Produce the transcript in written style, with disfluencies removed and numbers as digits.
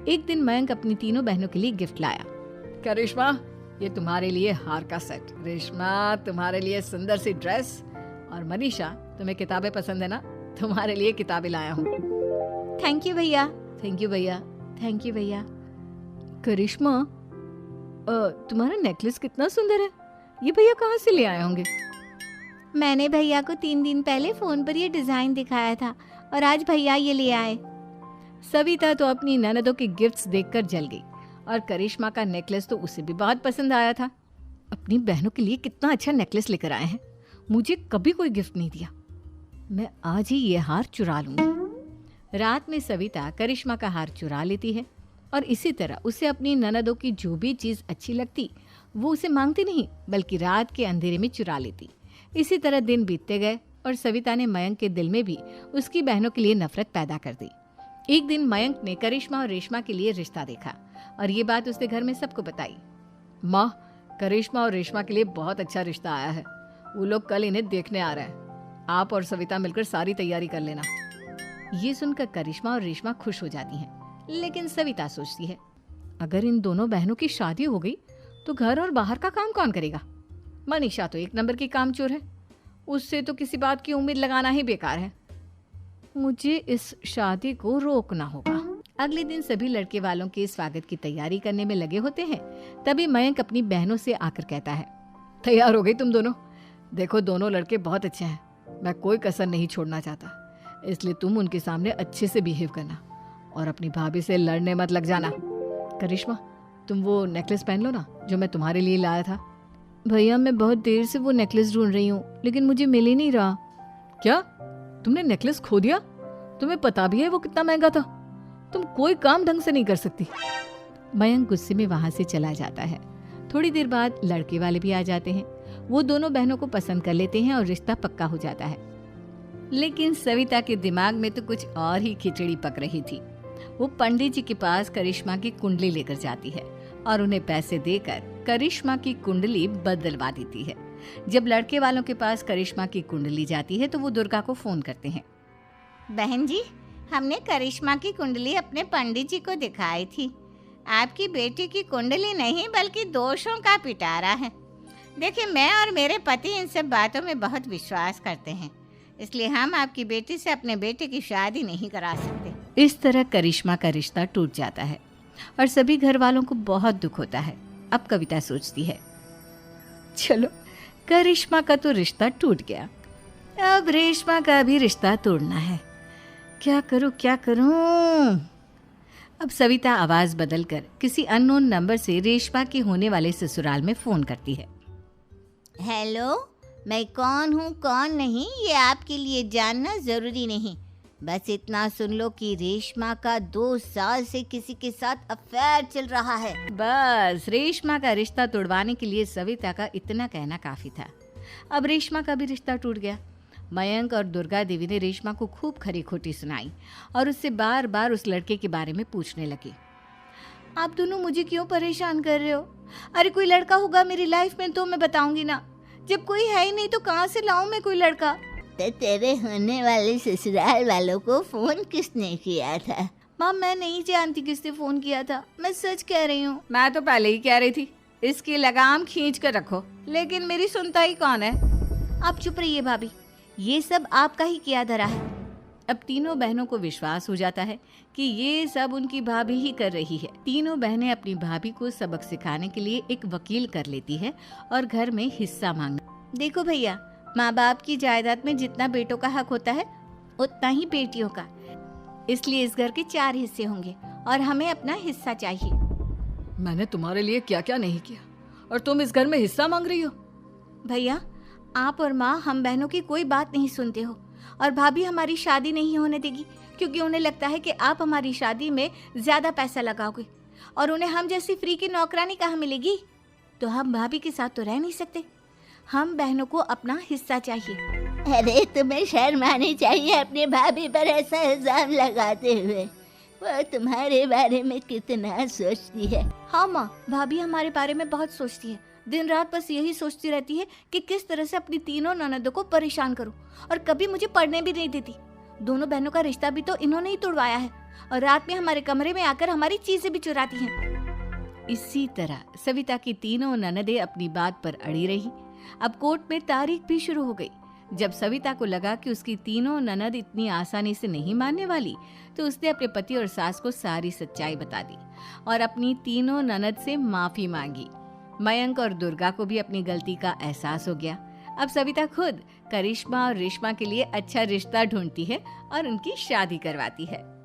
एक दिन मयंक अपनी तीनों बहनों के लिए गिफ्ट लाया। करिश्मा, ये तुम्हारे लिए हार का सेट, रेशमा तुम्हारे लिए सुंदर सी ड्रेस, और मनीषा तुम्हें किताबें पसंद है ना, तुम्हारे लिए किताबें लाया हूँ। थैंक यू भैया। थैंक यू भैया। थैंक यू भैया। करिश्मा, तुम्हारा नेकलेस कितना सुंदर है, ये भैया कहाँ से ले आए होंगे? मैंने भैया को 3 दिन पहले फोन पर ये डिजाइन दिखाया था और आज भैया ये ले आए। सविता तो अपनी ननदों के गिफ्ट्स देखकर जल गई और करिश्मा का नेकलेस तो उसे भी बहुत पसंद आया था। अपनी बहनों के लिए कितना अच्छा नेकलेस लेकर आए हैं, मुझे कभी कोई गिफ्ट नहीं दिया, मैं आज ही ये हार चुरा लूंगी। रात में सविता करिश्मा का हार चुरा लेती है और इसी तरह उसे अपनी ननदों की जो भी चीज़ अच्छी लगती वो उसे मांगती नहीं बल्कि रात के अंधेरे में चुरा लेती। इसी तरह दिन बीतते गए और सविता ने मयंक के दिल में भी उसकी बहनों के लिए नफरत पैदा कर दी। एक दिन मयंक ने करिश्मा और रेशमा के लिए रिश्ता देखा और ये बात उसने घर में सबको बताई। माँ, करिश्मा और रेशमा के लिए बहुत अच्छा रिश्ता आया है, वो लोग कल इन्हें देखने आ रहे हैं, आप और सविता मिलकर सारी तैयारी कर लेना। ये सुनकर करिश्मा और रेशमा खुश हो जाती हैं, लेकिन सविता सोचती है अगर इन दोनों बहनों की शादी हो गई तो घर और बाहर का काम कौन करेगा? मनीषा तो 1 नंबर की कामचोर है, उससे तो किसी बात की उम्मीद लगाना ही बेकार है, मुझे इस शादी को रोकना होगा। अगले दिन सभी लड़के वालों के स्वागत की तैयारी करने में लगे होते हैं। तभी मयंक अपनी बहनों से आकर कहता है, तैयार हो गई तुम दोनों? देखो दोनों लड़के बहुत अच्छे हैं, मैं कोई कसर नहीं छोड़ना चाहता, इसलिए तुम उनके सामने अच्छे से बिहेव करना और अपनी भाभी से लड़ने मत लग जाना। करिश्मा, तुम वो नेकलेस पहन लो ना जो मैं तुम्हारे लिए लाया था। भैया, मैं बहुत देर से वो नेकलेस ढूंढ रही हूँ लेकिन मुझे मिल ही नहीं रहा। क्या, तुमने नेकलेस खो दिया? तुम्हें पता भी है वो कितना महंगा था, तुम कोई काम ढंग से नहीं कर सकती। मयंक गुस्से में वहां से चला जाता है। थोड़ी देर बाद लड़के वाले भी आ जाते हैं, वो दोनों बहनों को पसंद कर लेते हैं और रिश्ता पक्का हो जाता है। लेकिन सविता के दिमाग में तो कुछ और ही खिचड़ी पक रही थी। वो पंडित जी के पास करिश्मा की कुंडली लेकर जाती है और उन्हें पैसे देकर करिश्मा की कुंडली बदलवा देती है। जब लड़के वालों के पास करिश्मा की कुंडली जाती है तो वो दुर्गा को फोन करते हैं। बहन जी, हमने करिश्मा की कुंडली अपने पंडित जी को दिखाई थी, आपकी बेटी की कुंडली नहीं बल्कि दोषों का पिटारा है। देखिए, मैं और मेरे पति इन सब बातों में बहुत विश्वास करते हैं, इसलिए हम आपकी बेटी से अपने बेटे की शादी नहीं करा सकते। इस तरह करिश्मा का रिश्ता टूट जाता है और सभी घर वालों को बहुत दुख होता है। अब कविता सोचती है, चलो करिश्मा का तो रिश्ता टूट गया, अब रेशमा का भी रिश्ता तोड़ना है, क्या करूं क्या करूं। अब सविता आवाज बदलकर किसी अननोन नंबर से रेशमा के होने वाले ससुराल में फोन करती है। हेलो, मैं कौन हूँ कौन नहीं ये आपके लिए जानना जरूरी नहीं, बस इतना सुन लो कि रेशमा का 2 साल से किसी के साथ अफेयर चल रहा है। बस रेशमा का रिश्ता तोड़वाने के लिए सविता का इतना कहना काफी था। अब रेशमा का भी रिश्ता टूट गया। मयंक और दुर्गा देवी ने रेशमा को खूब खरी खोटी सुनाई और उससे बार बार उस लड़के के बारे में पूछने लगे। आप दोनों मुझे क्यों परेशान कर रहे हो? अरे कोई लड़का होगा मेरी लाइफ में तो मैं बताऊंगी ना, जब कोई है ही नहीं तो कहाँ से लाऊं मैं कोई लड़का? तो तेरे होने वाले ससुराल वालों को फोन किसने किया था? माँ, मैं नहीं जानती किसने फोन किया था, मैं सच कह रही हूँ। मैं तो पहले ही कह रही थी इसकी लगाम खींच कर रखो, लेकिन मेरी सुनता ही कौन है। आप चुप रहिए भाभी, ये सब आपका ही किया धरा है। अब तीनों बहनों को विश्वास हो जाता है कि ये सब उनकी भाभी ही कर रही है। तीनों बहनें अपनी भाभी को सबक सिखाने के लिए एक वकील कर लेती है और घर में हिस्सा मांगना। देखो भैया, माँ बाप की जायदाद में जितना बेटों का हक होता है उतना ही बेटियों का, इसलिए इस घर के 4 हिस्से होंगे और हमें अपना हिस्सा चाहिए। मैंने तुम्हारे लिए क्या क्या नहीं किया और तुम इस घर में हिस्सा मांग रही हो? भैया, आप और माँ हम बहनों की कोई बात नहीं सुनते हो और भाभी हमारी शादी नहीं होने देगी क्योंकि उन्हें लगता है कि आप हमारी शादी में ज्यादा पैसा लगाओगे और उन्हें हम जैसी फ्री की नौकरानी कहाँ मिलेगी। तो हम भाभी के साथ तो रह नहीं सकते, हम बहनों को अपना हिस्सा चाहिए। अरे तुम्हें शर्म आनी चाहिए अपनी भाभी पर ऐसा इल्जाम लगाते हुए, वो तुम्हारे बारे में कितना सोचती है। हाँ माँ, भाभी हमारे बारे में बहुत सोचती है, दिन रात बस यही सोचती रहती है कि किस तरह से अपनी तीनों ननदों को परेशान करूं और कभी मुझे पढ़ने भी नहीं देती। दोनों बहनों का रिश्ता भी तो इन्होंने ही तोड़वाया है और रात में हमारे कमरे में आकर हमारी चीजें भी चुराती हैं। इसी तरह सविता की तीनों ननदें अपनी बात पर अड़ी रही। अब कोर्ट में तारीख भी शुरू हो गई। जब सविता को लगा कि उसकी तीनों ननद इतनी आसानी से नहीं मानने वाली, तो उसने अपने पति और सास को सारी सच्चाई बता दी और अपनी तीनों ननद से माफी मांगी। मयंक और दुर्गा को भी अपनी गलती का एहसास हो गया। अब सविता खुद करिश्मा और रेशमा के लिए अच्छा रिश्ता ढूंढती है और उनकी शादी करवाती है।